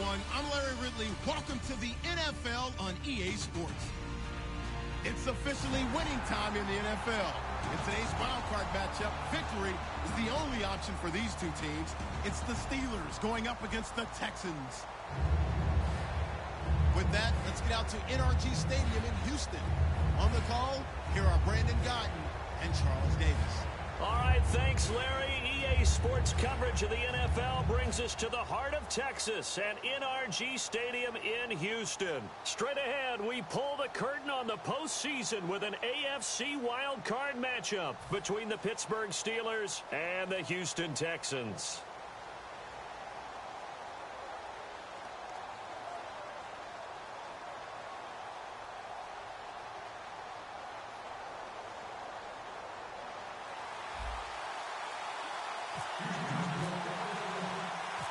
everyone. I'm Larry Ridley. Welcome to the NFL on EA Sports. It's officially winning time in the NFL. In today's wildcard matchup, victory is the only option for these two teams. It's the Steelers going up against the Texans. With that, let's get out to NRG Stadium in Houston. On the call, here are Brandon Guyton and Charles Davis. All right, thanks, Larry. EA Sports coverage of the NFL brings us to the heart of Texas at NRG Stadium in Houston. Straight ahead, we pull the curtain on the postseason with an AFC wildcard matchup between the Pittsburgh Steelers and the Houston Texans.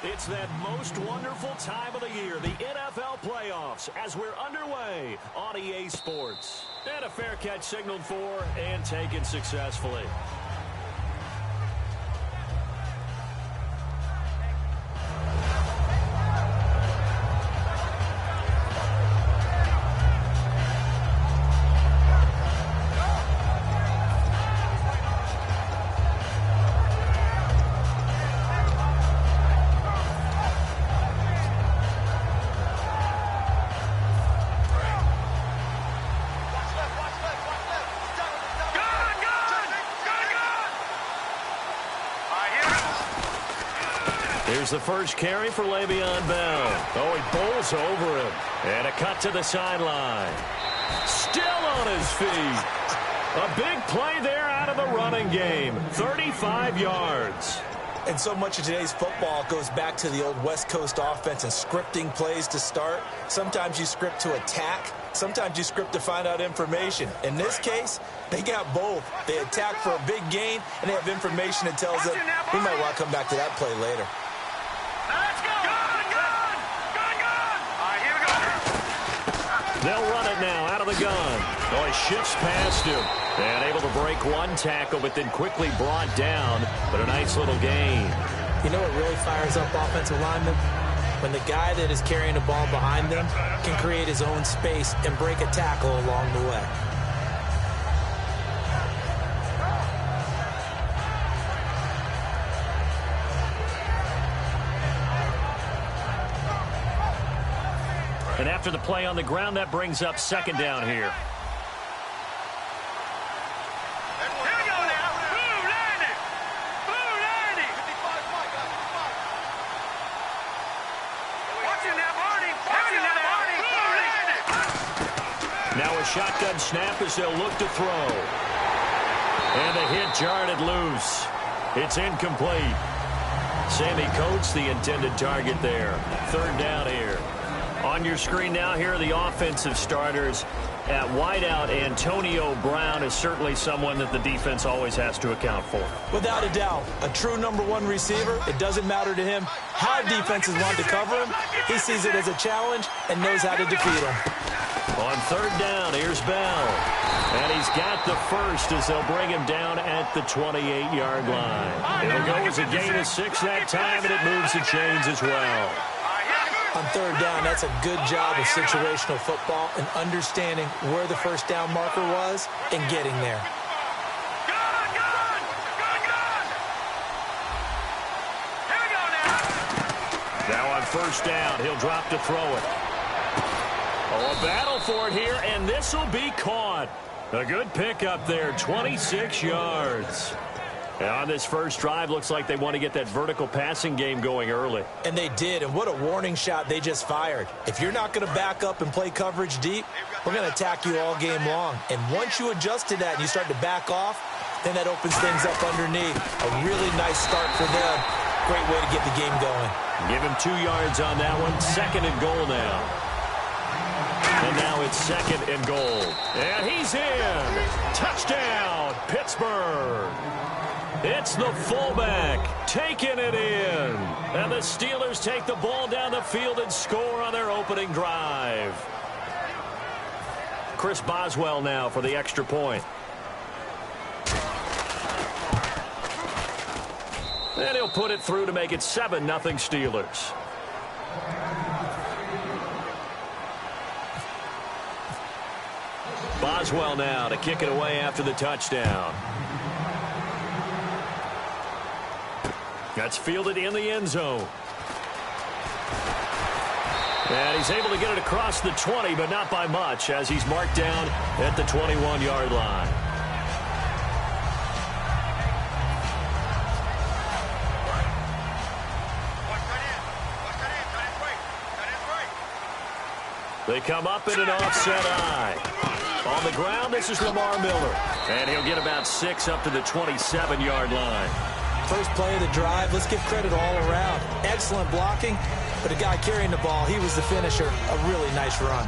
It's that most wonderful time of the year, the NFL playoffs, as we're underway on EA Sports. And a fair catch signaled for and taken successfully. Here's the first carry for Le'Veon Bell. Oh, he bowls over him. And a cut to the sideline. Still on his feet. A big play there out of the running game. 35 yards. And so much of today's football goes back to the old West Coast offense and scripting plays to start. Sometimes you script to attack. Sometimes you script to find out information. In this case, they got both. They attack for a big gain, and they have information that tells them we might want to come back to that play later. They'll run it now out of the gun. Oh, he shifts past him. And able to break one tackle, but then quickly brought down. But a nice little gain. You know what really fires up offensive linemen? When the guy that is carrying the ball behind them can create his own space and break a tackle along the way. And after the play on the ground, that brings up second down here. Now a shotgun snap as they'll look to throw. And the hit jarred it loose. It's incomplete. Sammy Coates, the intended target there. Third down here. On your screen now, here are the offensive starters. At wideout, Antonio Brown is certainly someone that the defense always has to account for. Without a doubt, a true number one receiver. It doesn't matter to him how defenses want to cover him. He sees it as a challenge and knows how to defeat him. On third down, here's Bell. And he's got the first as they'll bring him down at the 28-yard line. It'll go as a gain of 6 that time, and it moves the chains as well. On third down, that's a good job of situational football and understanding where the first down marker was and getting there. Now on first down, he'll drop to throw it. Oh, a battle for it here, and this will be caught. A good pickup there, 26 yards. And on this first drive, looks like they want to get that vertical passing game going early. And they did, and what a warning shot they just fired. If you're not going to back up and play coverage deep, we're going to attack you all game long. And once you adjust to that and you start to back off, then that opens things up underneath. A really nice start for them. Great way to get the game going. Give him 2 yards on that one. Second and goal now. And now it's second and goal. And he's in. Touchdown, Pittsburgh. It's the fullback taking it in. And the Steelers take the ball down the field and score on their opening drive. Chris Boswell now for the extra point. And he'll put it through to make it 7-0 Steelers. Boswell now to kick it away after the touchdown. That's fielded in the end zone. And he's able to get it across the 20, but not by much, as he's marked down at the 21-yard line. They come up in an offset eye. On the ground, this is Lamar Miller. And he'll get about 6 up to the 27-yard line. First play of the drive, let's give credit all around. Excellent blocking, but the guy carrying the ball, he was the finisher. A really nice run.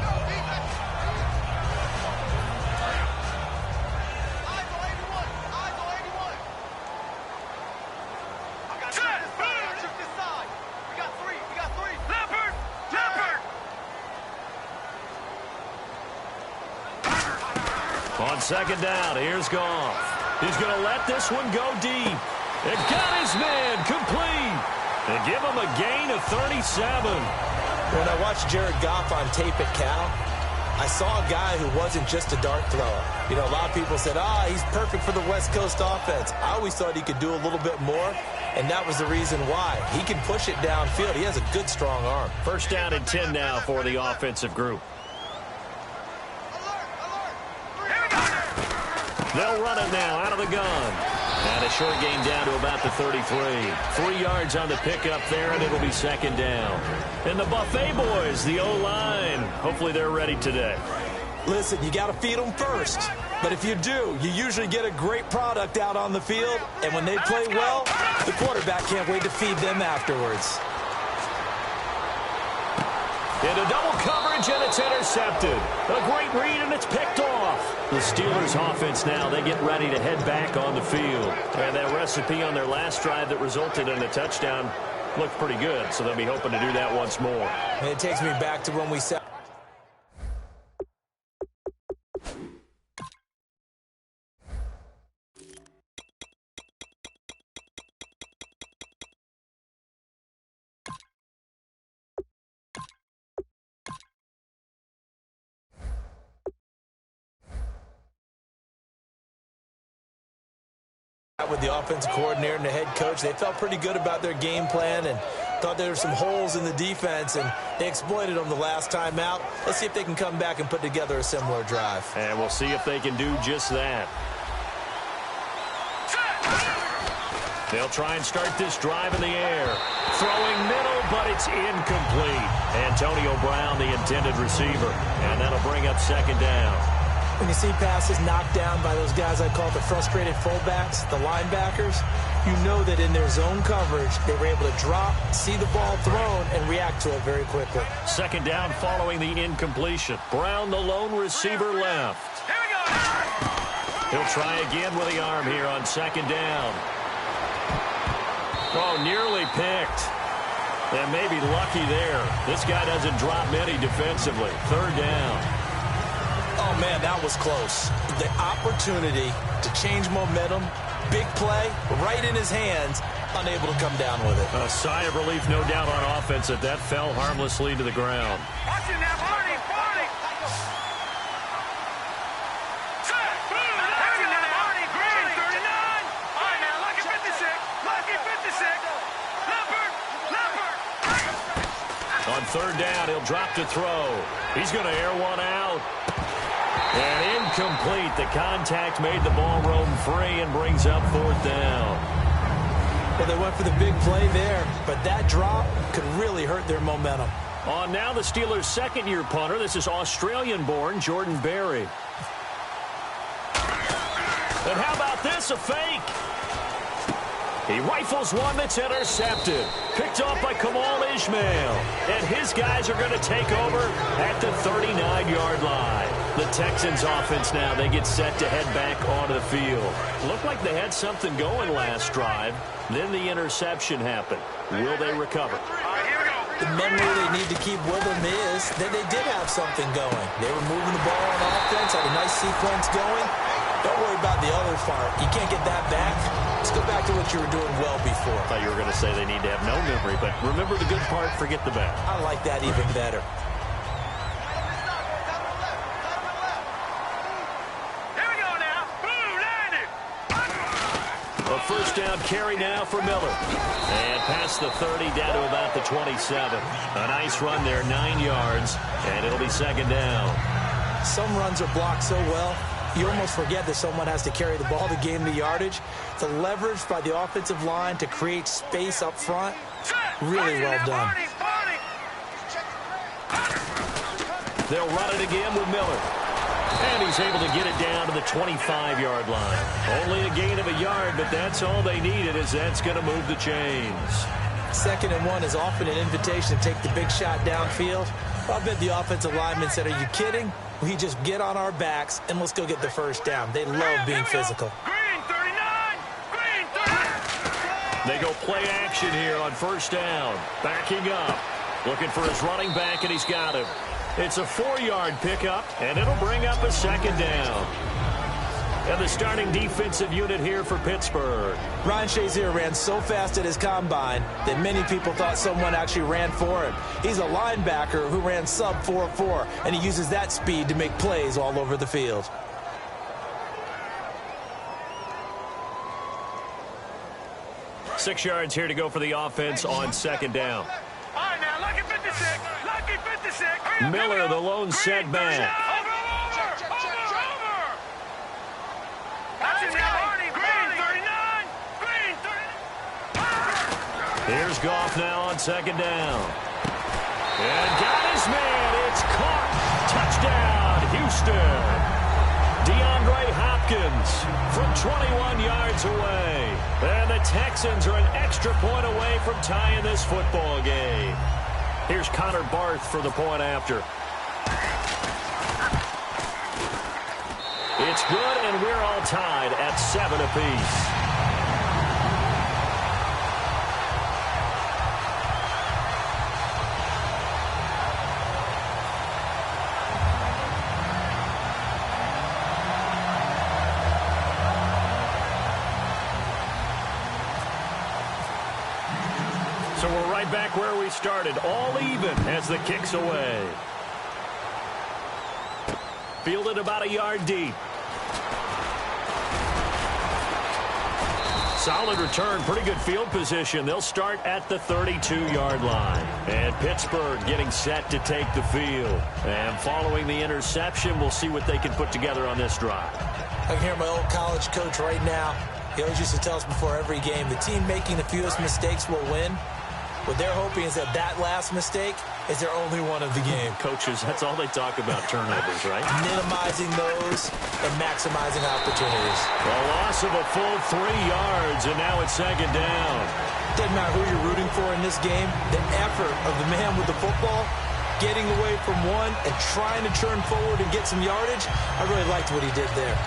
On second down, here's Goff. He's going to let this one go deep. And got his man complete. And give him a gain of 37. When I watched Jared Goff on tape at Cal, I saw a guy who wasn't just a dart thrower. You know, a lot of people said, he's perfect for the West Coast offense. I always thought he could do a little bit more, and that was the reason why. He can push it downfield. He has a good, strong arm. First down and 10 now for the offensive group. They'll run it now out of the gun. And a short gain down to about the 33. 3 yards on the pickup there, and it'll be second down. And the Buffet boys, the O-line, hopefully they're ready today. Listen, you got to feed them first. But if you do, you usually get a great product out on the field. And when they play well, the quarterback can't wait to feed them afterwards. Into double coverage, and it's intercepted. A great read, and it's picked off. The Steelers' offense now, they get ready to head back on the field. And that recipe on their last drive that resulted in a touchdown looked pretty good, so they'll be hoping to do that once more. And it takes me back to when we said with the offensive coordinator and the head coach. They felt pretty good about their game plan and thought there were some holes in the defense, and they exploited them the last time out. Let's see if they can come back and put together a similar drive. And we'll see if they can do just that. They'll try and start this drive in the air. Throwing middle, but it's incomplete. Antonio Brown, the intended receiver. And that'll bring up second down. When you see passes knocked down by those guys I call the frustrated fullbacks, the linebackers, you know that in their zone coverage, they were able to drop, see the ball thrown, and react to it very quickly. Second down following the incompletion. Brown, the lone receiver, left. Here we go. He'll try again with the arm here on second down. Oh, nearly picked. And maybe lucky there. This guy doesn't drop many defensively. Third down. Oh, man, that was close. The opportunity to change momentum, big play, right in his hands, unable to come down with it. A sigh of relief, no doubt, on offense that fell harmlessly to the ground. Watch it now, Barney. Green, 39. All right, now, lucky 56. Leopard. On third down, he'll drop to throw. He's going to air one out. And incomplete. The contact made the ball roam free and brings up fourth down. Well, they went for the big play there, but that drop could really hurt their momentum. On now the Steelers' second-year punter. This is Australian-born Jordan Berry. And how about this, a fake? He rifles one that's intercepted. Picked off by Kamal Ishmael. And his guys are going to take over at the 39-yard line. The Texans offense now, they get set to head back onto the field. Looked like they had something going last drive. Then the interception happened. Will they recover? The memory they need to keep with them is that they did have something going. They were moving the ball on offense, had a nice sequence going. Don't worry about the other part. You can't get that back. Let's go back to what you were doing well before. I thought you were going to say they need to have no memory, but remember the good part, forget the bad. I like that even better. first down carry now for Miller. And past the 30, down to about the 27. A nice run there, 9 yards, and it'll be second down. Some runs are blocked so well, you almost forget that someone has to carry the ball to gain the yardage. The leverage by the offensive line to create space up front, really well done. They'll run it again with Miller. And he's able to get it down to the 25-yard line. Only a gain of a yard, but that's all they needed, as that's going to move the chains. 2nd and 1 is often an invitation to take the big shot downfield. I bet the offensive lineman said, "Are you kidding? We just get on our backs and let's go get the first down." They love being physical. Green 39! Green 39! They go play action here on first down. Backing up. Looking for his running back, and he's got him. It's a 4-yard pickup, and it'll bring up a second down. And the starting defensive unit here for Pittsburgh. Ryan Shazier ran so fast at his combine that many people thought someone actually ran for him. He's a linebacker who ran sub 4.4, and he uses that speed to make plays all over the field. Six yards here to go for the offense on second down. All right, now, lucky 56. Lucky 56. Miller, the lone setback. That's it now. Green 39. Green 39. Here's Goff now on second down. And got his man. It's caught. Touchdown, Houston. DeAndre Hopkins from 21 yards away. And the Texans are an extra point away from tying this football game. Here's Connor Barth for the point after. It's good, and we're all tied at 7 apiece. So we're right back where we started, all even as the kick's away. Fielded about a yard deep. Solid return, pretty good field position. They'll start at the 32-yard line. And Pittsburgh getting set to take the field. And following the interception, we'll see what they can put together on this drive. I can hear my old college coach right now. He always used to tell us before every game, the team making the fewest mistakes will win. What they're hoping is that last mistake is their only one of the game. Coaches, that's all they talk about, turnovers, right? Minimizing those and maximizing opportunities. A loss of a full 3 yards, and now it's second down. Doesn't matter who you're rooting for in this game, the effort of the man with the football, getting away from one and trying to turn forward and get some yardage, I really liked what he did there.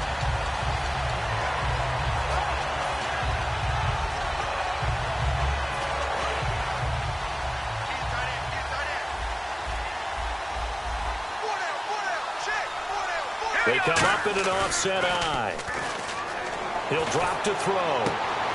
They come up in an offset eye. He'll drop to throw.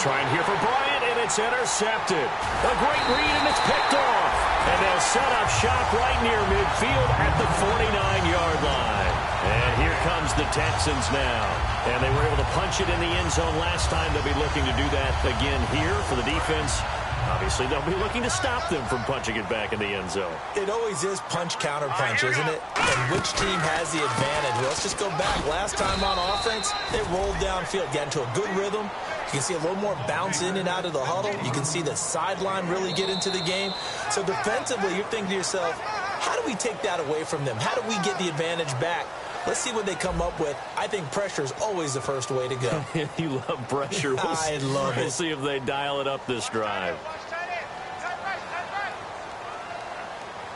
Trying here for Bryant, and it's intercepted. A great read, and it's picked off. And they'll set up shop right near midfield at the 49-yard line. And here comes the Texans now. And they were able to punch it in the end zone last time. They'll be looking to do that again here for the defense. Obviously, they'll be looking to stop them from punching it back in the end zone. It always is punch-counter-punch, isn't it? And which team has the advantage? Well, let's just go back. Last time on offense, they rolled downfield, got into a good rhythm. You can see a little more bounce in and out of the huddle. You can see the sideline really get into the game. So defensively, you're thinking to yourself, how do we take that away from them? How do we get the advantage back? Let's see what they come up with. I think pressure is always the first way to go. You love pressure. I love it. We'll see if they dial it up this drive.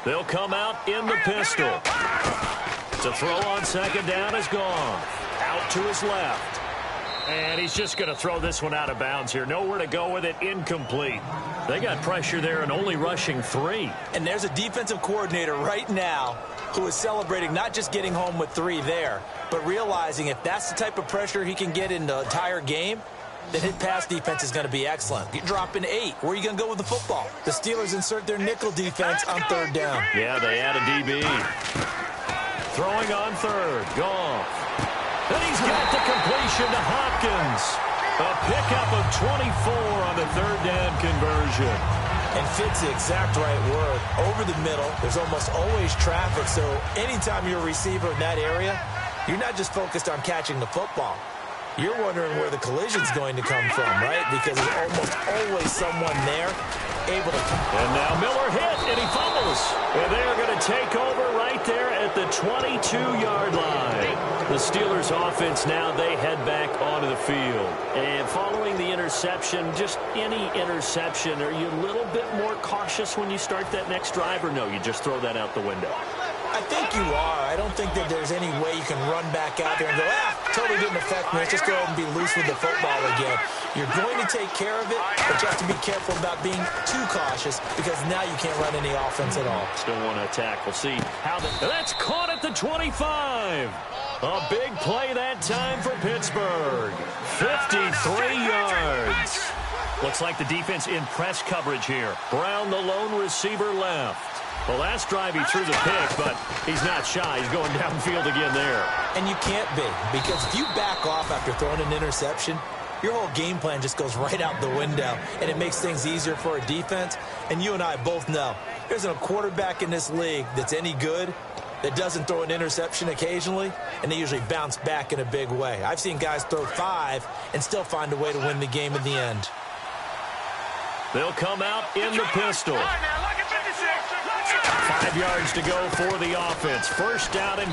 They'll come out in the pistol. To throw on second down is gone. Out to his left. And he's just going to throw this one out of bounds here. Nowhere to go with it. Incomplete. They got pressure there and only rushing 3. And there's a defensive coordinator right now who is celebrating not just getting home with 3 there, but realizing if that's the type of pressure he can get in the entire game, then his pass defense is going to be excellent. You're dropping 8. Where are you going to go with the football? The Steelers insert their nickel defense on third down. Yeah, they add a DB. Throwing on third. Goff. And he's got the completion to Hopkins. A pickup of 24 on the third down conversion. And fits the exact right word. Over the middle, there's almost always traffic, so anytime you're a receiver in that area, you're not just focused on catching the football. You're wondering where the collision's going to come from, right? Because there's almost always someone there able to... And now Miller hit, and he fumbles. And they're going to take over right there at the 22-yard line. The Steelers' offense now, they head back onto the field. And following the interception, just any interception, are you a little bit more cautious when you start that next drive, or no, you just throw that out the window? I think you are. I don't think that there's any way you can run back out there and go, totally didn't affect me. Let's just go ahead and be loose with the football again. You're going to take care of it, but you have to be careful about being too cautious because now you can't run any offense at all. Still want to attack. We'll see how that's caught at the 25. A big play that time for Pittsburgh. 53 yards. Looks like the defense in press coverage here. Brown, the lone receiver, left. The last drive he threw the pick, but he's not shy. He's going downfield again there. And you can't be, because if you back off after throwing an interception, your whole game plan just goes right out the window, and it makes things easier for a defense. And you and I both know there's a quarterback in this league that's any good that doesn't throw an interception occasionally, and they usually bounce back in a big way. I've seen guys throw 5 and still find a way to win the game in the end. They'll come out in the pistol. 5 yards to go for the offense. First down, and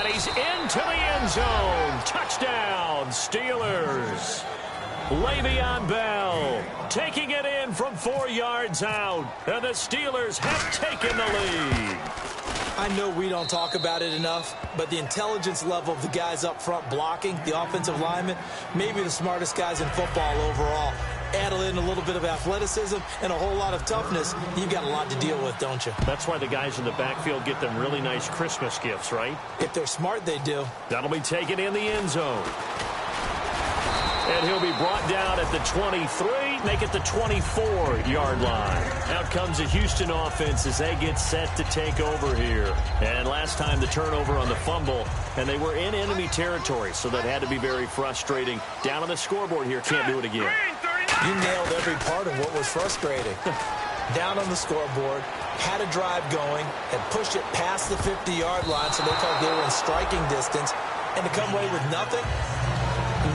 he's into the end zone. Touchdown, Steelers. Le'Veon Bell taking it in from 4 yards out. And the Steelers have taken the lead. I know we don't talk about it enough, but the intelligence level of the guys up front blocking, the offensive linemen, maybe the smartest guys in football overall. Add in a little bit of athleticism and a whole lot of toughness, you've got a lot to deal with, don't you? That's why the guys in the backfield get them really nice Christmas gifts, right? If they're smart, they do. That'll be taken in the end zone. And he'll be brought down at the 23, make it the 24-yard line. Out comes the Houston offense as they get set to take over here. And last time the turnover on the fumble, and they were in enemy territory, so that had to be very frustrating. Down on the scoreboard here, can't do it again. You nailed every part of what was frustrating. Down on the scoreboard, had a drive going, had pushed it past the 50-yard line, so they thought they were in striking distance, and to come away with nothing,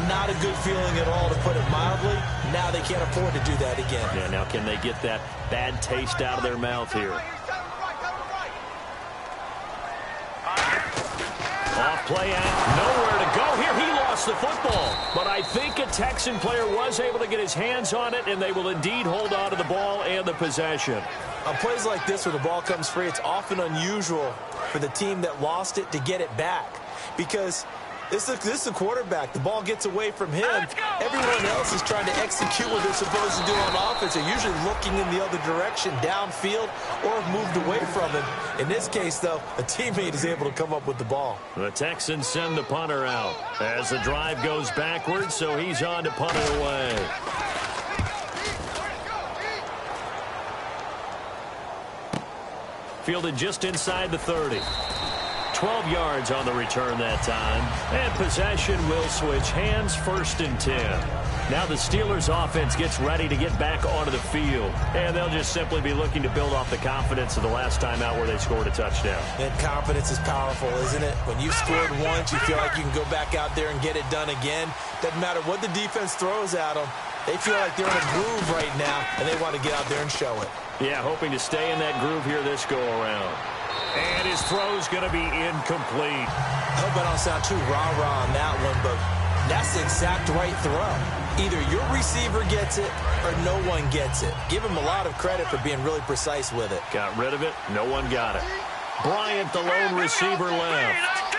not a good feeling at all, to put it mildly. Now they can't afford to do that again. Yeah, now can they get that bad taste out of their mouth here? Off play out, nowhere to go here. He lost the football, but I think a Texan player was able to get his hands on it, and they will indeed hold on to the ball and the possession. On plays like this where the ball comes free, it's often unusual for the team that lost it to get it back, because this is the quarterback. The ball gets away from him. Everyone else is trying to execute what they're supposed to do on offense. They're usually looking in the other direction, downfield, or have moved away from him. In this case, though, a teammate is able to come up with the ball. The Texans send the punter out as the drive goes backwards, so he's on to punt it away. Fielded just inside the 30. 12 yards on the return that time. And possession will switch hands, 1st and 10. Now the Steelers offense gets ready to get back onto the field. And they'll just simply be looking to build off the confidence of the last time out where they scored a touchdown. And confidence is powerful, isn't it? When you scored once, you feel like you can go back out there and get it done again. Doesn't matter what the defense throws at them. They feel like they're in a groove right now, and they want to get out there and show it. Yeah, hoping to stay in that groove here this go-around. And his throw's going to be incomplete. I hope I don't sound too rah-rah on that one, but that's the exact right throw. Either your receiver gets it or no one gets it. Give him a lot of credit for being really precise with it. Got rid of it. No one got it. Bryant, the lone receiver, left.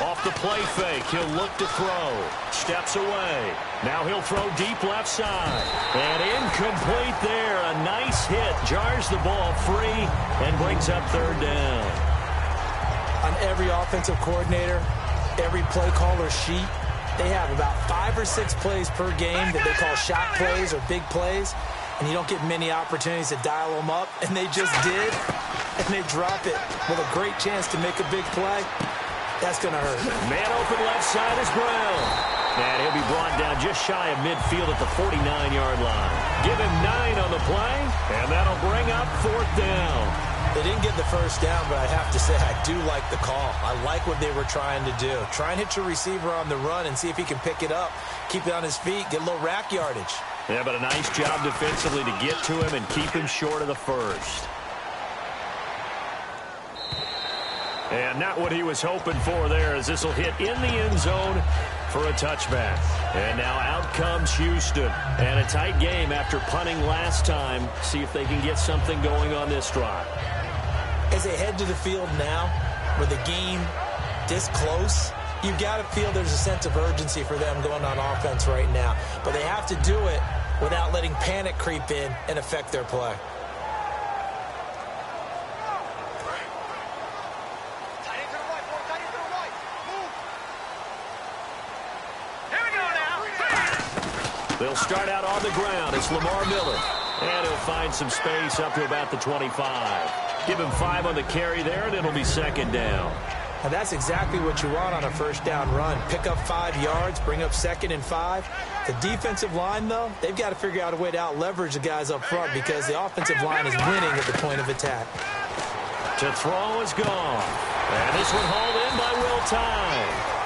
Off the play fake, he'll look to throw. Steps away. Now he'll throw deep left side. And incomplete there. A nice hit. Jars the ball free and brings up 3rd down. On every offensive coordinator, every play caller sheet, they have about 5 or 6 plays per game that they call shot plays or big plays. And you don't get many opportunities to dial them up. And they just did. And they drop it with a great chance to make a big play. That's going to hurt. Man open left side is Brown. And he'll be brought down just shy of midfield at the 49-yard line. Give him 9 on the play, and that'll bring up 4th down. They didn't get the first down, but I have to say I do like the call. I like what they were trying to do. Try and hit your receiver on the run and see if he can pick it up, keep it on his feet, get a little rack yardage. Yeah, but a nice job defensively to get to him and keep him short of the first. And not what he was hoping for there, as this will hit in the end zone for a touchback. And now out comes Houston. And a tight game after punting last time. See if they can get something going on this drive. As they head to the field now, with the game this close, you've got to feel there's a sense of urgency for them going on offense right now. But they have to do it without letting panic creep in and affect their play. They'll start out on the ground. It's Lamar Miller. And he'll find some space up to about the 25. Give him 5 on the carry there, and it'll be 2nd down. And that's exactly what you want on a first down run. Pick up 5 yards, bring up 2nd and 5. The defensive line, though, they've got to figure out a way to out-leverage the guys up front because the offensive line is winning at the point of attack. To throw is gone. And this one hauled in by Will Tye.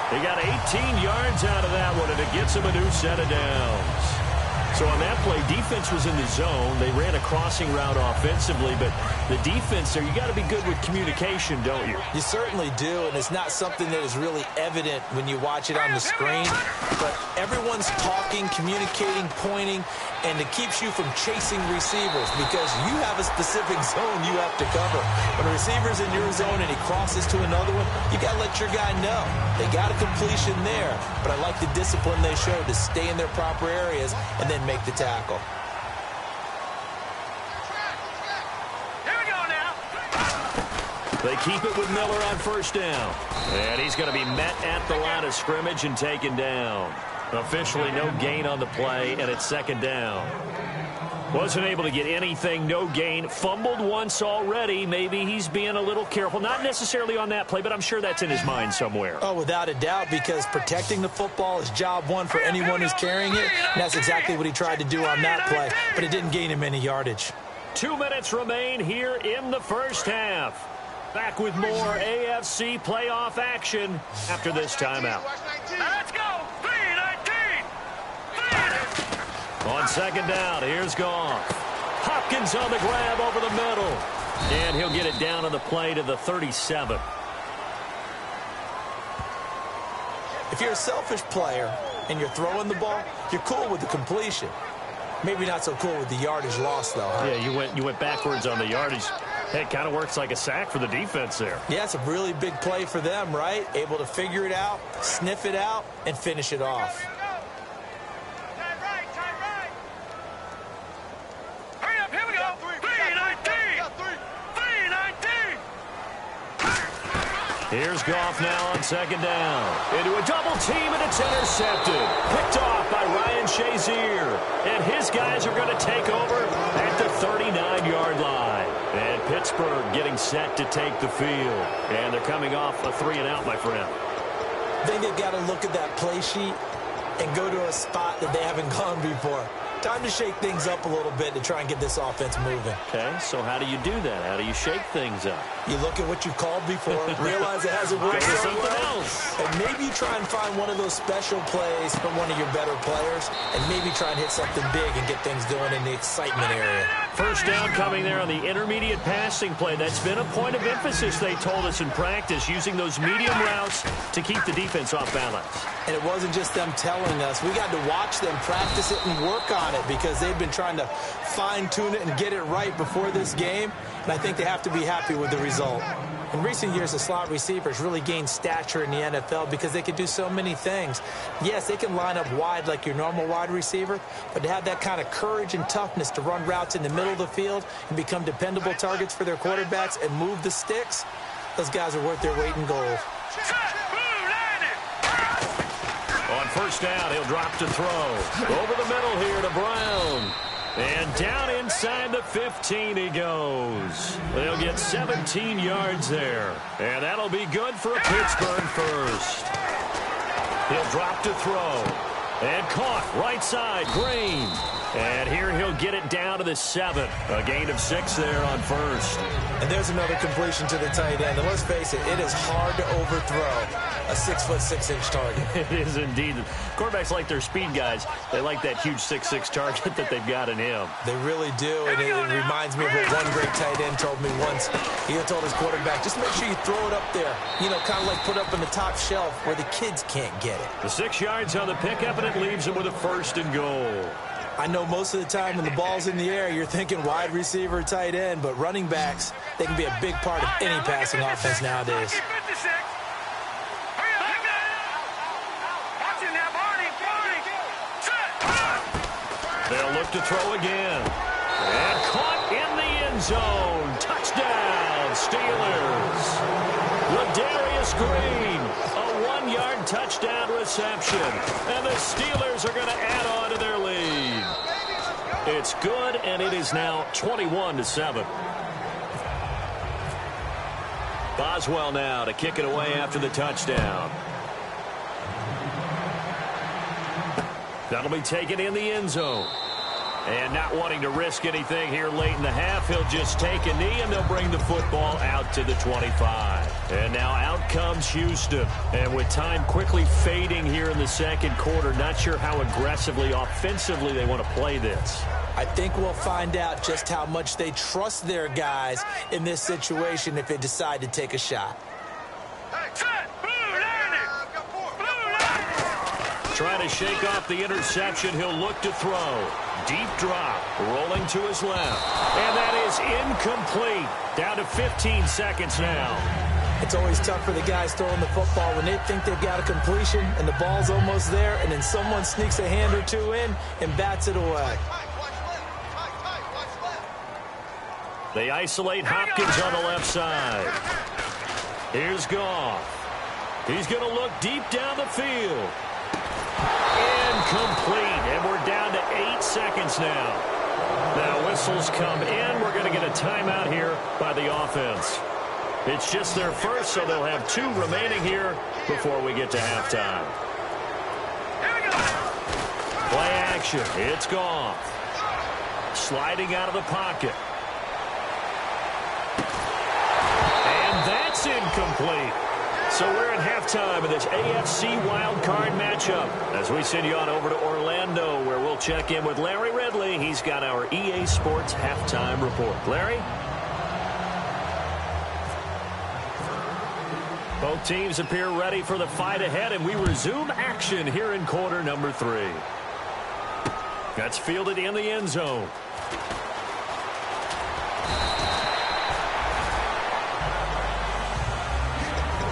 He got 18 yards out of that one, and it gets him a new set of downs. So on that play, defense was in the zone. They ran a crossing route offensively, but the defense there, you got to be good with communication, don't you? You certainly do, and it's not something that is really evident when you watch it on the screen. But everyone's talking, communicating, pointing, and it keeps you from chasing receivers because you have a specific zone you have to cover. When a receiver's in your zone and he crosses to another one, you got to let your guy know. They got a completion there, but I like the discipline they showed to stay in their proper areas and then make the tackle. Here we go now. They keep it with Miller on first down. And he's going to be met at the line of scrimmage and taken down. Officially no gain on the play, and it's 2nd down. Wasn't able to get anything, no gain. Fumbled once already. Maybe he's being a little careful. Not necessarily on that play, but I'm sure that's in his mind somewhere. Oh, without a doubt, because protecting the football is job one for anyone who's carrying it. And that's exactly what he tried to do on that play, but it didn't gain him any yardage. 2 minutes remain here in the first half. Back with more AFC playoff action after this timeout. Now let's go. 3-19. On 2nd down, here's Goff. Hopkins on the grab over the middle. And he'll get it down on the play to the 37. If you're a selfish player and you're throwing the ball, you're cool with the completion. Maybe not so cool with the yardage loss, though. Huh? Yeah, you went backwards on the yardage. Hey, it kind of works like a sack for the defense there. Yeah, it's a really big play for them, right? Able to figure it out, sniff it out, and finish it off. Hurry up, here we go. 3-19. 3-19. Here's Goff now on 2nd down. Into a double team, and it's intercepted. Picked off by Ryan Shazier. And his guys are going to take over at the 39-yard line. And Pittsburgh getting set to take the field. And they're coming off a 3-and-out, my friend. I think they've got to look at that play sheet and go to a spot that they haven't gone before. Time to shake things up a little bit to try and get this offense moving. Okay, so how do you do that? How do you shake things up? You look at what you called before, realize it hasn't worked so something well, else. and maybe you try and find one of those special plays from one of your better players, and maybe try and hit something big and get things going in the excitement area. First down coming there on the intermediate passing play. That's been a point of emphasis, they told us in practice, using those medium routes to keep the defense off balance. And it wasn't just them telling us. We got to watch them practice it and work on it because they've been trying to fine-tune it and get it right before this game. And I think they have to be happy with the result. In recent years, the slot receivers really gained stature in the NFL because they can do so many things. Yes, they can line up wide like your normal wide receiver, but to have that kind of courage and toughness to run routes in the middle of the field and become dependable targets for their quarterbacks and move the sticks, those guys are worth their weight in gold. On first down, he'll drop to throw. Over the middle here to Brown. And down inside the 15 he goes. They'll get 17 yards there. And that'll be good for a Pittsburgh first. He'll drop to throw. And caught right side, Green. And here he'll get it down to the 7. A gain of 6 there on first. And there's another completion to the tight end. And let's face it, it is hard to overthrow a 6'6" target. It is indeed. Quarterbacks like their speed guys. They like that huge 6'6" target that they've got in him. They really do, and it reminds me of what one great tight end told me once. He had told his quarterback, just make sure you throw it up there. You know, kind of like put up in the top shelf where the kids can't get it. The 6 yards on the pickup, and it leaves him with a 1st and goal. I know most of the time when the ball's in the air, you're thinking wide receiver, tight end, but running backs, they can be a big part of any passing offense nowadays. They'll look to throw again. And caught in the end zone. Touchdown, Steelers. Ladarius Green, a 1-yard touchdown reception. And the Steelers are going to add on to their lead. It's good, and it is now 21-7. Boswell now to kick it away after the touchdown. That'll be taken in the end zone. And not wanting to risk anything here late in the half, he'll just take a knee, and they'll bring the football out to the 25. And now out comes Houston. And with time quickly fading here in the second quarter, not sure how aggressively, offensively they want to play this. I think we'll find out just how much they trust their guys in this situation if they decide to take a shot. Trying to shake off the interception. He'll look to throw. Deep drop. Rolling to his left. And that is incomplete. Down to 15 seconds now. It's always tough for the guys throwing the football when they think they've got a completion and the ball's almost there, and then someone sneaks a hand or two in and bats it away. They isolate Hopkins on the left side. Here's Goff. He's going to look deep down the field. Incomplete, and we're down to 8 seconds now. Now whistles come in. We're going to get a timeout here by the offense. It's just their first, so they'll have 2 remaining here before we get to halftime. Play action. It's Goff. Sliding out of the pocket. And that's incomplete. So we're at halftime of this AFC wildcard matchup as we send you on over to Orlando, where we'll check in with Larry Ridley. He's got our EA Sports halftime report. Larry? Both teams appear ready for the fight ahead, and we resume action here in quarter number 3. That's fielded in the end zone.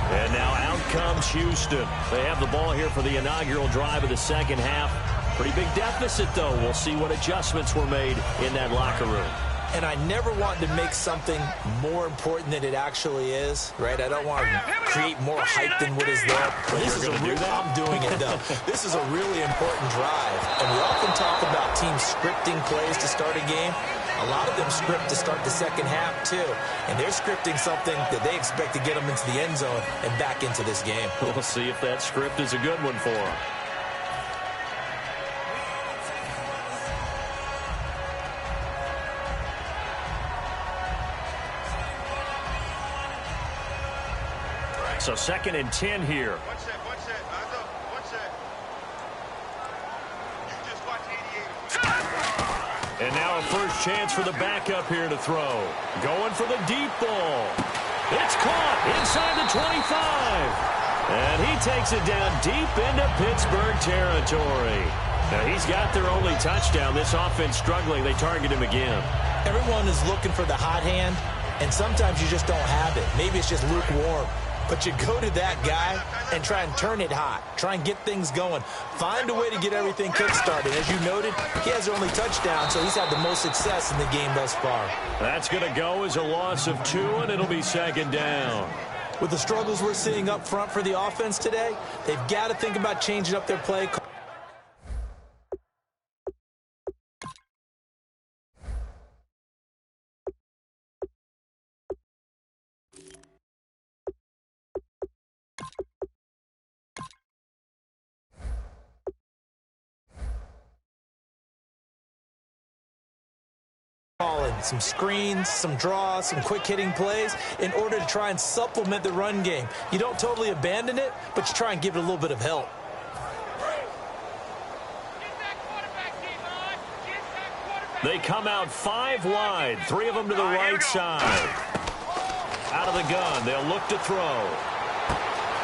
And now out comes Houston. They have the ball here for the inaugural drive of the second half. Pretty big deficit, though. We'll see what adjustments were made in that locker room. And I never want to make something more important than it actually is, right? I don't want to create more hype than what is there. But this is I'm doing it, though. This is a really important drive. And we often talk about teams scripting plays to start a game. A lot of them script to start the second half, too. And they're scripting something that they expect to get them into the end zone and back into this game. We'll see if that script is a good one for them. So 2nd and 10 here. One set. You just watch 88. And now a first chance for the backup here to throw. Going for the deep ball. It's caught inside the 25. And he takes it down deep into Pittsburgh territory. Now he's got their only touchdown. This offense struggling. They target him again. Everyone is looking for the hot hand, and sometimes you just don't have it. Maybe it's just lukewarm. But you go to that guy and try and turn it hot. Try and get things going. Find a way to get everything kick-started. As you noted, he has their only touchdown, so he's had the most success in the game thus far. That's going to go as a loss of 2, and it'll be 2nd down. With the struggles we're seeing up front for the offense today, they've got to think about changing up their play. some screens, some draws, some quick-hitting plays in order to try and supplement the run game. You don't totally abandon it, but you try and give it a little bit of help. They come out 5 wide, 3 of them to the right side. Out of the gun, they'll look to throw.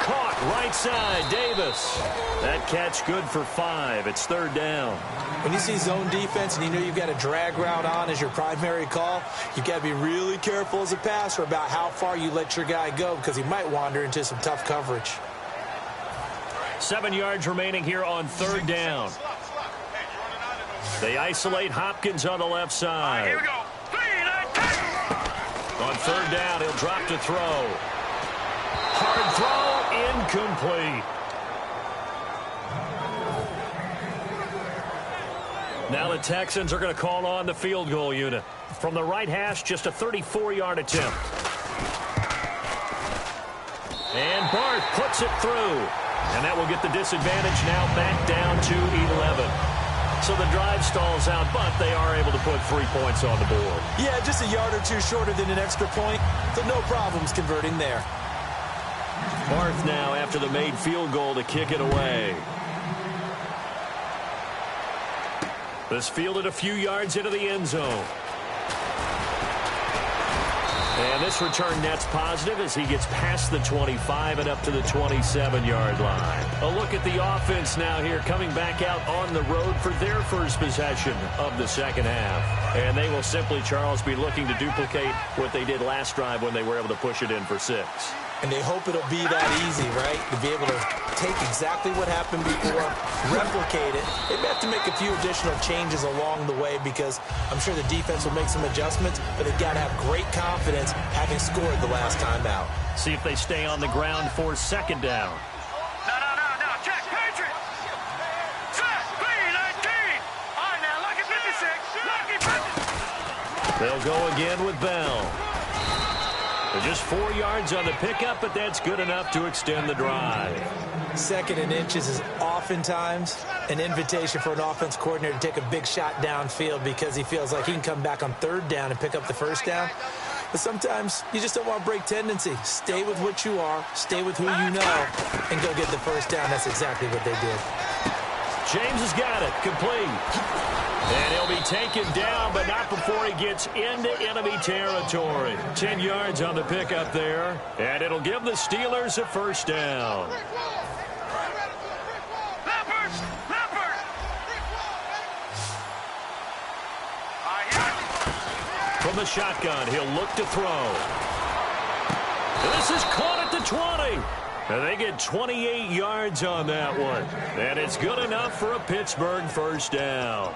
Caught right side, Davis. That catch good for 5. It's 3rd down. When you see zone defense and you know you've got a drag route on as your primary call, you've got to be really careful as a passer about how far you let your guy go because he might wander into some tough coverage. 7 yards remaining here on 3rd down. They isolate Hopkins on the left side. Here we go. On 3rd down, he'll drop to throw. Hard throw, incomplete. Now the Texans are going to call on the field goal unit. From the right hash, just a 34-yard attempt. And Barth puts it through. And that will get the disadvantage now back down to 11. So the drive stalls out, but they are able to put 3 points on the board. Yeah, just a yard or two shorter than an extra point, so no problems converting there. Barth now after the made field goal to kick it away. This fielded a few yards into the end zone. And this return net's positive as he gets past the 25 and up to the 27-yard line. A look at the offense now here coming back out on the road for their first possession of the second half. And they will simply, Charles, be looking to duplicate what they did last drive when they were able to push it in for 6. And they hope it'll be that easy, right? To be able to take exactly what happened before, replicate it. They may have to make a few additional changes along the way because I'm sure the defense will make some adjustments, but they've got to have great confidence having scored the last time out. See if they stay on the ground for 2nd down. No. Check, Patriot. Set, B-19. All right, now, lucky 56. Lucky 56. They'll go again with Bell. They're just 4 yards on the pickup, but that's good enough to extend the drive. 2nd and inches is oftentimes an invitation for an offense coordinator to take a big shot downfield because he feels like he can come back on 3rd down and pick up the 1st down. But sometimes you just don't want to break tendency. Stay with what you are, stay with who you know, and go get the 1st down. That's exactly what they did. James has got it, complete. And he'll be taken down, but not before he gets into enemy territory. 10 yards on the pickup there, and it'll give the Steelers a 1st down. From the shotgun, he'll look to throw. This is caught at the 20. And they get 28 yards on that one. And it's good enough for a Pittsburgh 1st down.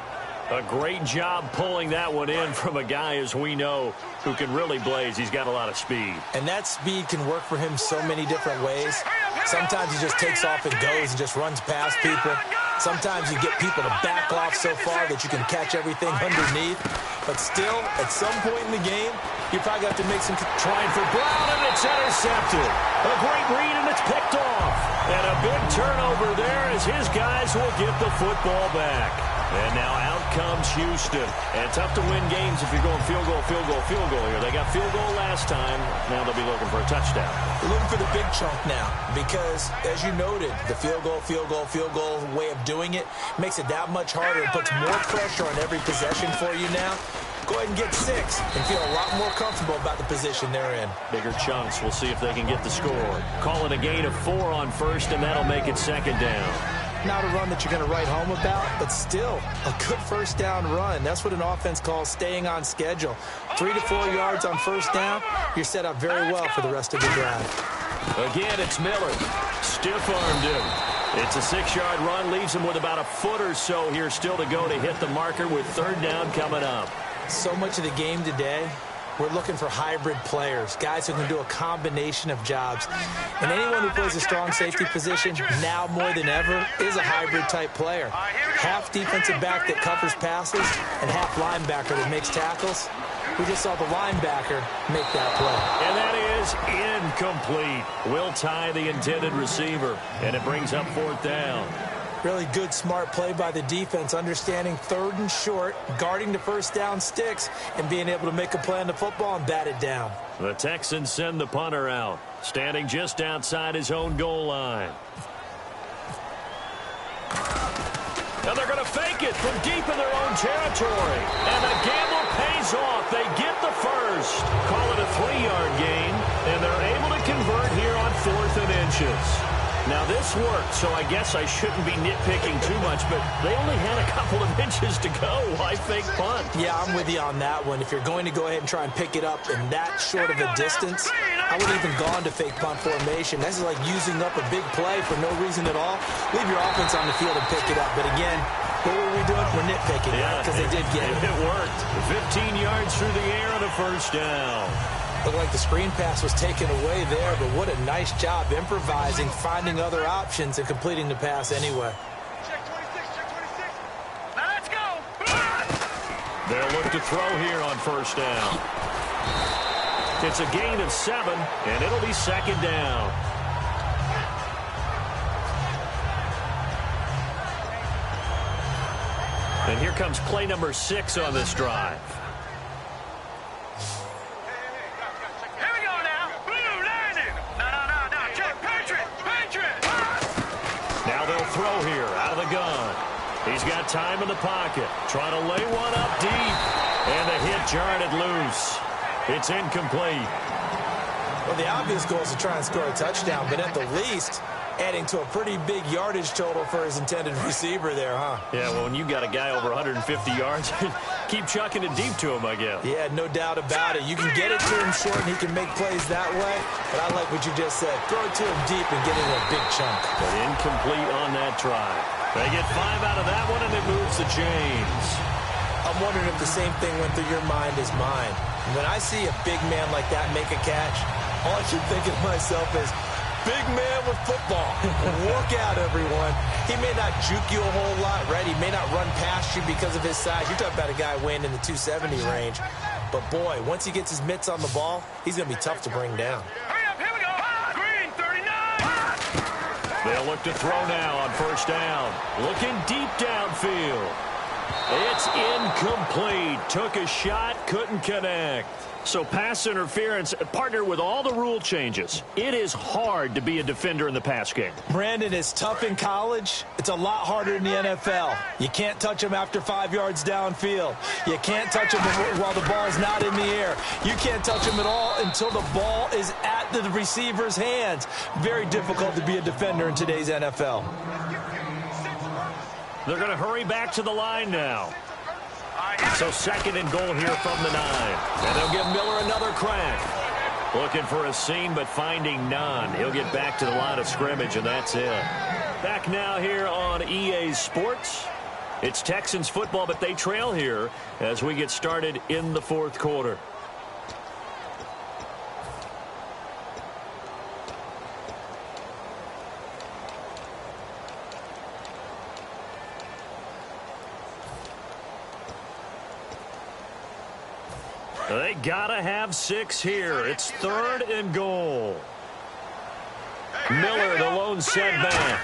A great job pulling that one in from a guy, as we know, who can really blaze. He's got a lot of speed. And that speed can work for him so many different ways. Sometimes he just takes off and goes and just runs past people. Sometimes you get people to back off so far that you can catch everything underneath. But still, at some point in the game, you probably have to make some trying for Brown, and it's intercepted. A great read, and it's picked off. And a big turnover there as his guys will get the football back. And now out comes Houston. And tough to win games if you're going field goal here. They got field goal last time. Now they'll be looking for a touchdown. They're looking for the big chunk now because, as you noted, the field goal way of doing it makes it that much harder. It puts more pressure on every possession for you now. Go ahead and get 6 and feel a lot more comfortable about the position they're in. Bigger chunks. We'll see if they can get the score. Call it a gain of 4 on 1st, and that'll make it 2nd down. Not a run that you're going to write home about, but still a good 1st down run. That's what an offense calls staying on schedule. 3 to 4 yards on 1st down, you're set up very well for the rest of the drive. Again, it's Miller. Stiff-armed him. It's a 6-yard run, leaves him with about a foot or so here still to go to hit the marker with 3rd down coming up. So much of the game today, we're looking for hybrid players, guys who can do a combination of jobs. And anyone who plays a strong safety position, now more than ever, is a hybrid-type player. Half defensive back that covers passes and half linebacker that makes tackles. We just saw the linebacker make that play. And that is incomplete. Will tie the intended receiver, and it brings up 4th down. Really good, smart play by the defense, understanding third and short, guarding the first down sticks, and being able to make a play on the football and bat it down. The Texans send the punter out, standing just outside his own goal line. And they're going to fake it from deep in their own territory. And the gamble pays off. They get the first. Call it a 3-yard gain, and they're able to convert here on 4th and inches. Now, this worked, so I guess I shouldn't be nitpicking too much, but they only had a couple of inches to go. Why fake punt? Yeah, I'm with you on that one. If you're going to go ahead and try and pick it up in that short of a distance, I would have even gone to fake punt formation. This is like using up a big play for no reason at all. Leave your offense on the field and pick it up. But again, what were we doing? We're nitpicking, right? Because they did get it. It worked. 15 yards through the air and a first down. Looked like the screen pass was taken away there, but what a nice job improvising, finding other options, and completing the pass anyway. Check 26, check 26. Now let's go. They'll look to throw here on first down. It's a gain of 7, and it'll be second down. And here comes play number 6 on this drive. Throw here out of the gun. He's got time in the pocket. Trying to lay one up deep. And the hit jarred it loose. It's incomplete. Well, the obvious goal is to try and score a touchdown, but at the least, adding to a pretty big yardage total for his intended receiver there, huh? Yeah, well, when you got a guy over 150 yards, keep chucking it deep to him, I guess. Yeah, no doubt about it. You can get it to him short, and he can make plays that way. But I like what you just said. Throw it to him deep and get in a big chunk. But incomplete on that try. They get 5 out of that one, and it moves the chains. I'm wondering if the same thing went through your mind as mine. When I see a big man like that make a catch, all I keep thinking to myself is, big man with football. Work out, everyone. He may not juke you a whole lot, right? He may not run past you because of his size. You're talking about a guy weighing in the 270 range. But, boy, once he gets his mitts on the ball, he's going to be tough to bring down. Hurry up, here we go. Green, 39. They'll look to throw now on first down. Looking deep downfield. It's incomplete. Took a shot, couldn't connect. So pass interference, partner with all the rule changes. It is hard to be a defender in the pass game. Brandon, is tough in college. It's a lot harder in the NFL. You can't touch him after 5 yards downfield. You can't touch him while the ball's not in the air. You can't touch him at all until the ball is at the receiver's hands. Very difficult to be a defender in today's NFL. They're going to hurry back to the line now. So second and goal here from the 9. And they'll give Miller another crack. Looking for a seam, but finding none. He'll get back to the line of scrimmage, and that's it. Back now here on EA Sports. It's Texans football, but they trail here as we get started in the 4th quarter. They gotta have 6 here. It's 3rd and goal. Miller, the lone setback.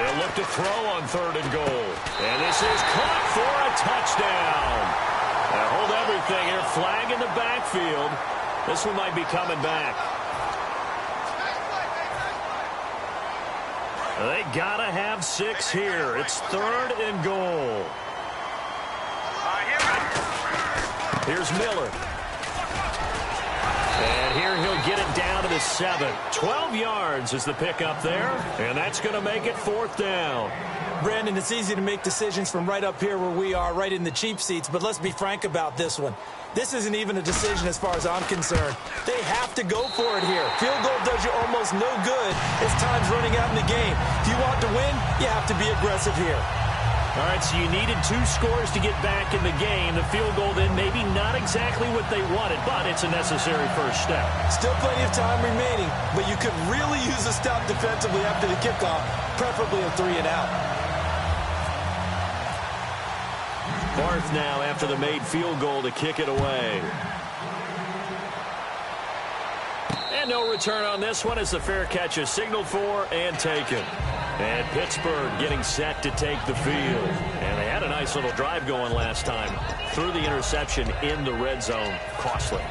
They'll look to throw on 3rd and goal. And this is caught for a touchdown. Now hold everything here. Flag in the backfield. This one might be coming back. They gotta have 6 here. It's 3rd and goal. Here's Miller. And here he'll get it down to the 7. 12 yards is the pickup there. And that's going to make it 4th down. Brandon, it's easy to make decisions from right up here where we are, right in the cheap seats. But let's be frank about this one. This isn't even a decision as far as I'm concerned. They have to go for it here. Field goal does you almost no good as time's running out in the game. If you want to win, you have to be aggressive here. All right, so you needed 2 scores to get back in the game. The field goal then maybe not exactly what they wanted, but it's a necessary first step. Still plenty of time remaining, but you could really use a stop defensively after the kickoff, preferably a 3 and out. 4th now after the made field goal to kick it away. And no return on this one as the fair catch is signaled for and taken. And Pittsburgh getting set to take the field. And they had a nice little drive going last time. Threw the interception in the red zone. Costly.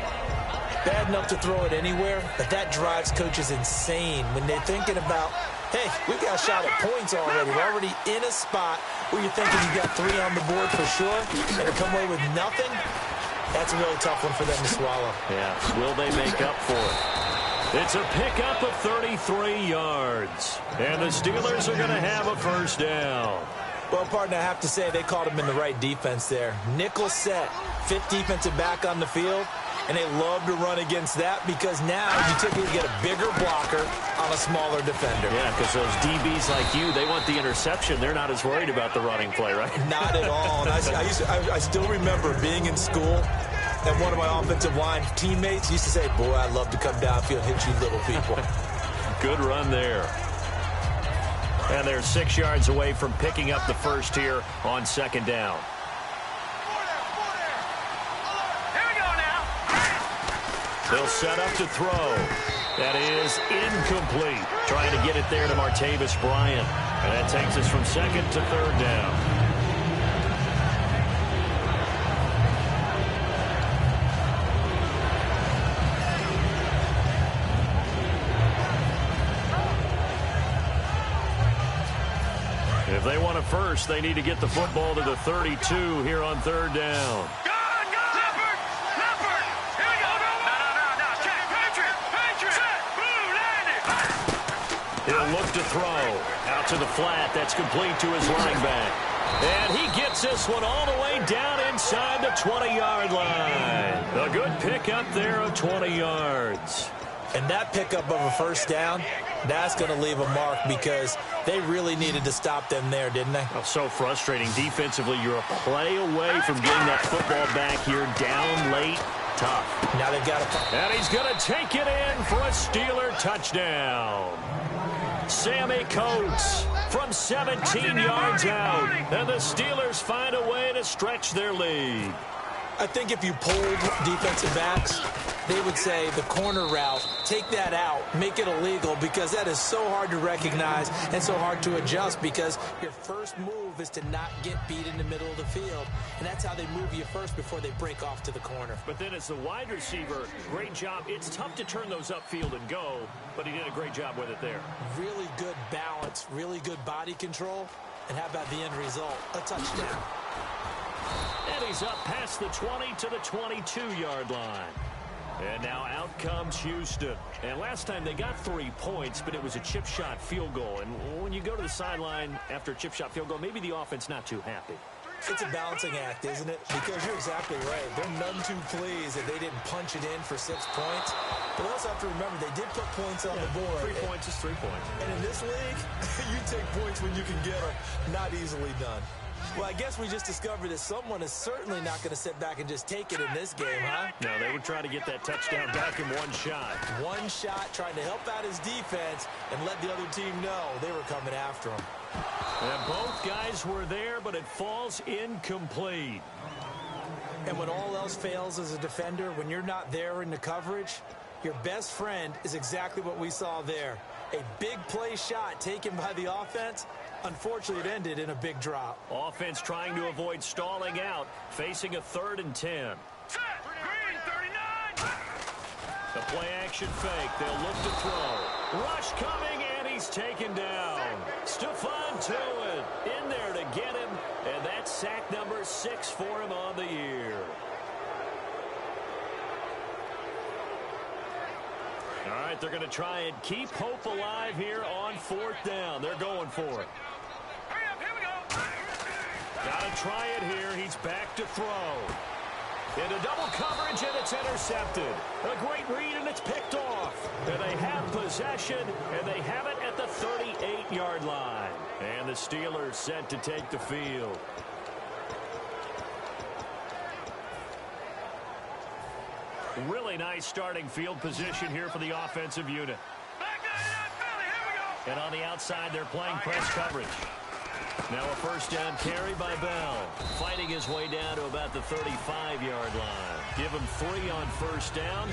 Bad enough to throw it anywhere, but that drives coaches insane when they're thinking about, hey, we got a shot at points already. We're already in a spot where you're thinking you got 3 on the board for sure, and to come away with nothing, that's a really tough one for them to swallow. Yeah, will they make up for it? It's a pickup of 33 yards, and the Steelers are going to have a first down. Well, partner, I have to say they called him in the right defense there. Nickel set, 5th defensive back on the field. And they love to run against that because now you typically get a bigger blocker on a smaller defender. Yeah, because those DBs like you, they want the interception. They're not as worried about the running play, right? Not at all. And I still remember being in school, and one of my offensive line teammates used to say, boy, I'd love to come downfield and hit you little people. Good run there. And they're 6 yards away from picking up the first here on second down. They'll set up to throw. That is incomplete. Trying to get it there to Martavis Bryant. And that takes us from second to third down. If they want a first, they need to get the football to the 32 here on third down. He'll look to throw. Out to the flat. That's complete to his running back. And he gets this one all the way down inside the 20-yard line. A good pickup there of 20 yards. And that pickup of a first down, that's going to leave a mark because they really needed to stop them there, didn't they? Oh, so frustrating. Defensively, you're a play away from getting that football back here down late. Tough. Now they've got to... And he's going to take it in for a Steeler touchdown. Sammy Coates from 17 yards out. And the Steelers find a way to stretch their lead. I think if you polled defensive backs, they would say the corner route, take that out, make it illegal, because that is so hard to recognize and so hard to adjust because your first move is to not get beat in the middle of the field. And that's how they move you first before they break off to the corner. But then as the wide receiver, great job. It's tough to turn those upfield and go, but he did a great job with it there. Really good balance, really good body control. And how about the end result? A touchdown. And he's up past the 20 to the 22-yard line. And now out comes Houston. And last time they got 3 points, but it was a chip shot field goal. And when you go to the sideline after a chip shot field goal, maybe the offense not too happy. It's a balancing act, isn't it? Because you're exactly right. They're none too pleased that they didn't punch it in for 6 points. But they also have to remember they did put points on the board. 3 points is 3 points. And in this league, you take points when you can get them. Not easily done. Well, I guess we just discovered that someone is certainly not going to sit back and just take it in this game, huh? No, they would try to get that touchdown back in one shot. One shot, trying to help out his defense and let the other team know they were coming after him. And both guys were there, but it falls incomplete. And when all else fails as a defender, when you're not there in the coverage, your best friend is exactly what we saw there. A big play shot taken by the offense. Unfortunately, it ended in a big drop. Offense trying to avoid stalling out, facing a 3rd and 10. Set. Green, 39. The play action fake. They'll look to throw. Rush coming, and he's taken down. Stephon Tuitt in there to get him, and that's sack number 6 for him on the year. All right, they're going to try and keep hope alive here on 4th down. They're going for it. Hurry up, here we go. Got to try it here. He's back to throw. Into double coverage, and it's intercepted. A great read, and it's picked off. And they have possession, and they have it at the 38-yard line. And the Steelers set to take the field. Really nice starting field position here for the offensive unit. Back down, Philly, here we go. And on the outside, they're playing press coverage. Now a first down carry by Bell. Fighting his way down to about the 35-yard line. Give him 3 on first down.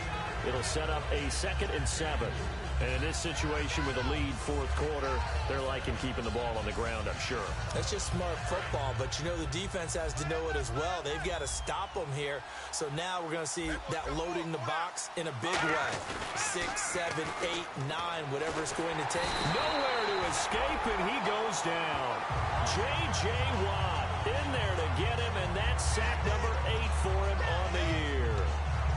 It'll set up a 2nd and 7. And in this situation with a lead, fourth quarter, they're liking keeping the ball on the ground, I'm sure. That's just smart football, but you know the defense has to know it as well. They've got to stop them here. So now we're going to see that loading the box in a big way. 6, 7, 8, 9, whatever it's going to take. Nowhere to escape, and he goes down. J.J. Watt in there to get him, and that's sack number 8 for him on the year.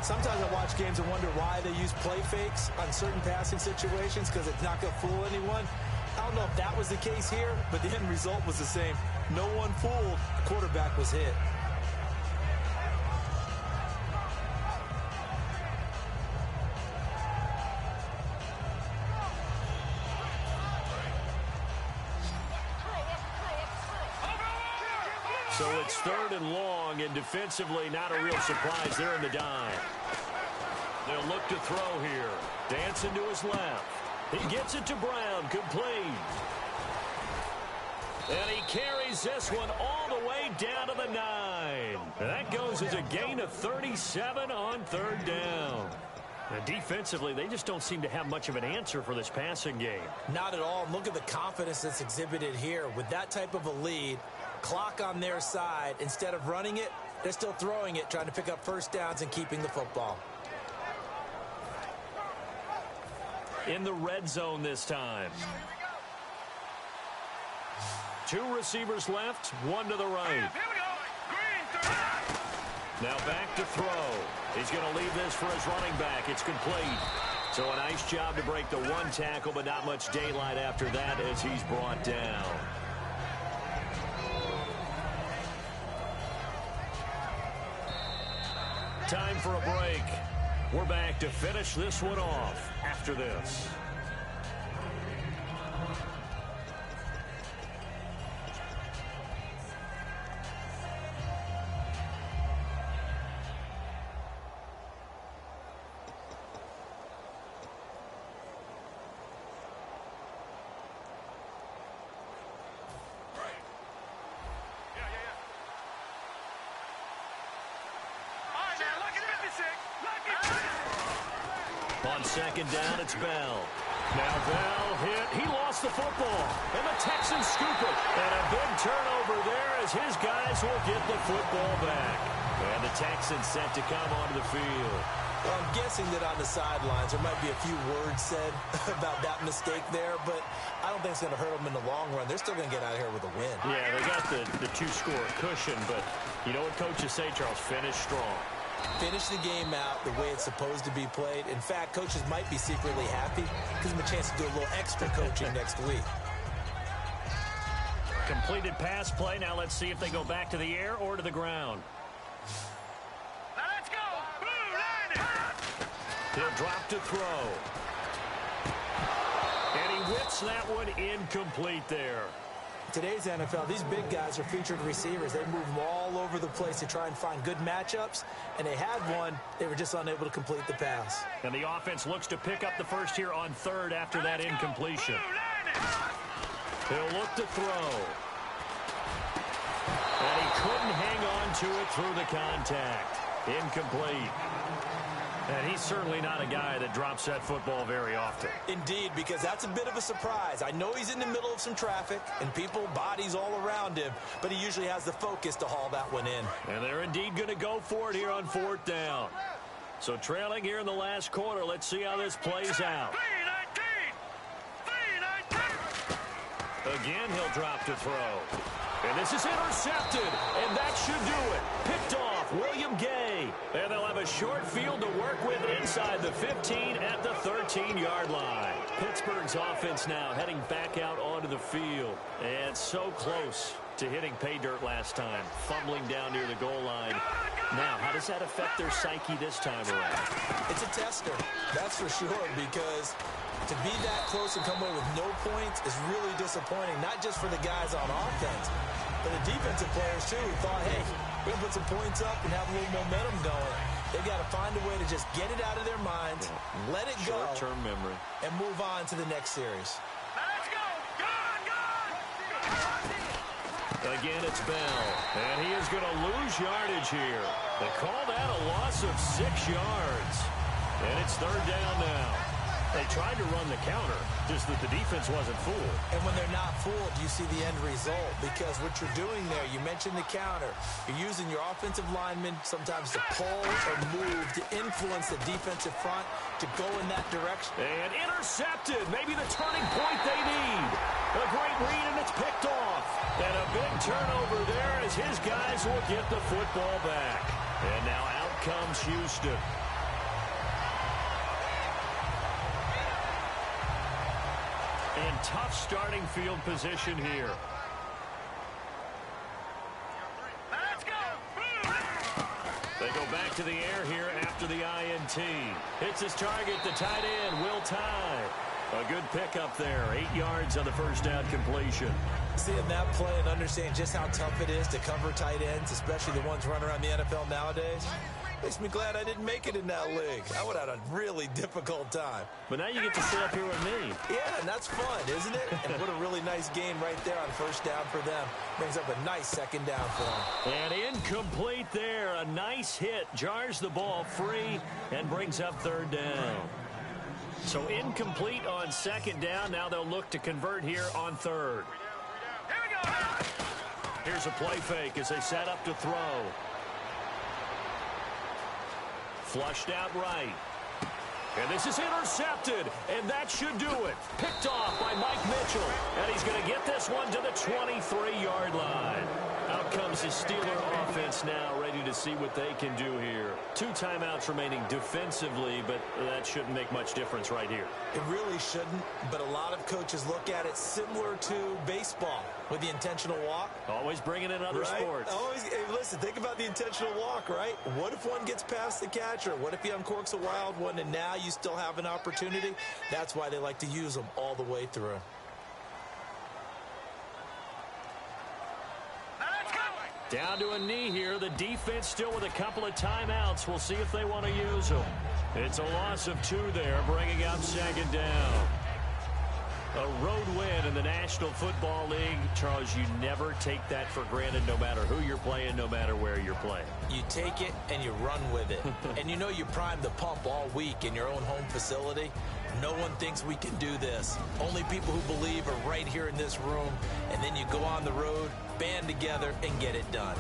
Sometimes I watch games and wonder why they use play fakes on certain passing situations because it's not going to fool anyone. I don't know if that was the case here, but the end result was the same. No one fooled. The quarterback was hit. So it's 3rd and long, and defensively not a real surprise. They're in the dime. They'll look to throw here. Dancing to his left. He gets it to Brown, complete. And he carries this one all the way down to the 9. And that goes as a gain of 37 on 3rd down. And defensively, they just don't seem to have much of an answer for this passing game. Not at all. Look at the confidence that's exhibited here. With that type of a lead, clock on their side, instead of running it, they're still throwing it, trying to pick up first downs and keeping the football. In the red zone this time. 2 receivers left, 1 to the right. Now back to throw. He's going to leave this for his running back. It's complete. So a nice job to break the 1 tackle, but not much daylight after that as he's brought down. Time for a break. We're back to finish this one off after this. On 2nd down, it's Bell. Now Bell hit. He lost the football. And the Texans scoop it. And a big turnover there as his guys will get the football back. And the Texans set to come onto the field. Well, I'm guessing that on the sidelines there might be a few words said about that mistake there, but I don't think it's going to hurt them in the long run. They're still going to get out of here with a win. Yeah, they got the 2-score cushion, but you know what coaches say, Charles? Finish strong. Finish the game out the way it's supposed to be played. In fact, coaches might be secretly happy. Gives them a chance to do a little extra coaching next week. Completed pass play. Now let's see if they go back to the air or to the ground. Now let's go. Blue line. He'll drop to throw. And he whips that one incomplete there. Today's NFL, these big guys are featured receivers. They move them all over the place to try and find good matchups, and they had one. They were just unable to complete the pass. And the offense looks to pick up the first here on 3rd after that incompletion. He'll look to throw. And he couldn't hang on to it through the contact. Incomplete. And he's certainly not a guy that drops that football very often. Indeed, because that's a bit of a surprise. I know he's in the middle of some traffic and people, bodies all around him, but he usually has the focus to haul that one in. And they're indeed going to go for it here on 4th down. So trailing here in the last quarter, let's see how this plays out. Again, he'll drop to throw. And this is intercepted, and that should do it. Picked off, William Gay. And they'll have a short field to work with inside the 15 at the 13-yard line. Pittsburgh's offense now heading back out onto the field. And so close to hitting pay dirt last time, fumbling down near the goal line. Now, how does that affect their psyche this time around? It's a tester, that's for sure, because to be that close and come away with no points is really disappointing, not just for the guys on offense, but the defensive players, too, who thought, hey, we're going to put some points up and have a little momentum going. They've got to find a way to just get it out of their minds, let it go, short-term memory, and move on to the next series. Let's go. Again, it's Bell, and he is going to lose yardage here. They call that a loss of 6 yards, and it's 3rd down now. They tried to run the counter, just that the defense wasn't fooled. And when they're not fooled, you see the end result. Because what you're doing there, you mentioned the counter. You're using your offensive linemen sometimes to pull or move to influence the defensive front to go in that direction. And intercepted. Maybe the turning point they need. A great read, and it's picked off. And a big turnover there as his guys will get the football back. And now out comes Houston. And tough starting field position here. Let's go. They go back to the air here after the INT. Hits his target, the tight end, Will Tye. A good pickup there, 8 yards on the first down completion. Seeing that play and understanding just how tough it is to cover tight ends, especially the ones running around the NFL nowadays, makes me glad I didn't make it in that league. I would have had a really difficult time. But now you get to sit up here with me. Yeah, and that's fun, isn't it? And what a really nice game right there on first down for them. Brings up a nice second down for them. And incomplete there. A nice hit. Jars the ball free and brings up third down. So incomplete on second down. Now they'll look to convert here on third. Here we go. Here's a play fake as they set up to throw. Flushed out right. And this is intercepted, and that should do it. Picked off by Mike Mitchell, and he's going to get this one to the 23-yard line. Out comes the Steeler offense now, ready to see what they can do here. 2 timeouts remaining defensively, but that shouldn't make much difference right here. It really shouldn't, but a lot of coaches look at it similar to baseball with the intentional walk. Always bringing in other right? sports. Always, hey, listen, think about the intentional walk, right? What if one gets past the catcher? What if he uncorks a wild one and now you still have an opportunity? That's why they like to use them all the way through. Down to a knee here. The defense still with a couple of timeouts. We'll see if they want to use them. It's a loss of 2 there, bringing up second down. A road win in the National Football League. Charles, you never take that for granted no matter who you're playing, no matter where you're playing. You take it and you run with it. And you know you primed the pump all week in your own home facility. No one thinks we can do this. Only people who believe are right here in this room. And then you go on the road, band together, and get it done.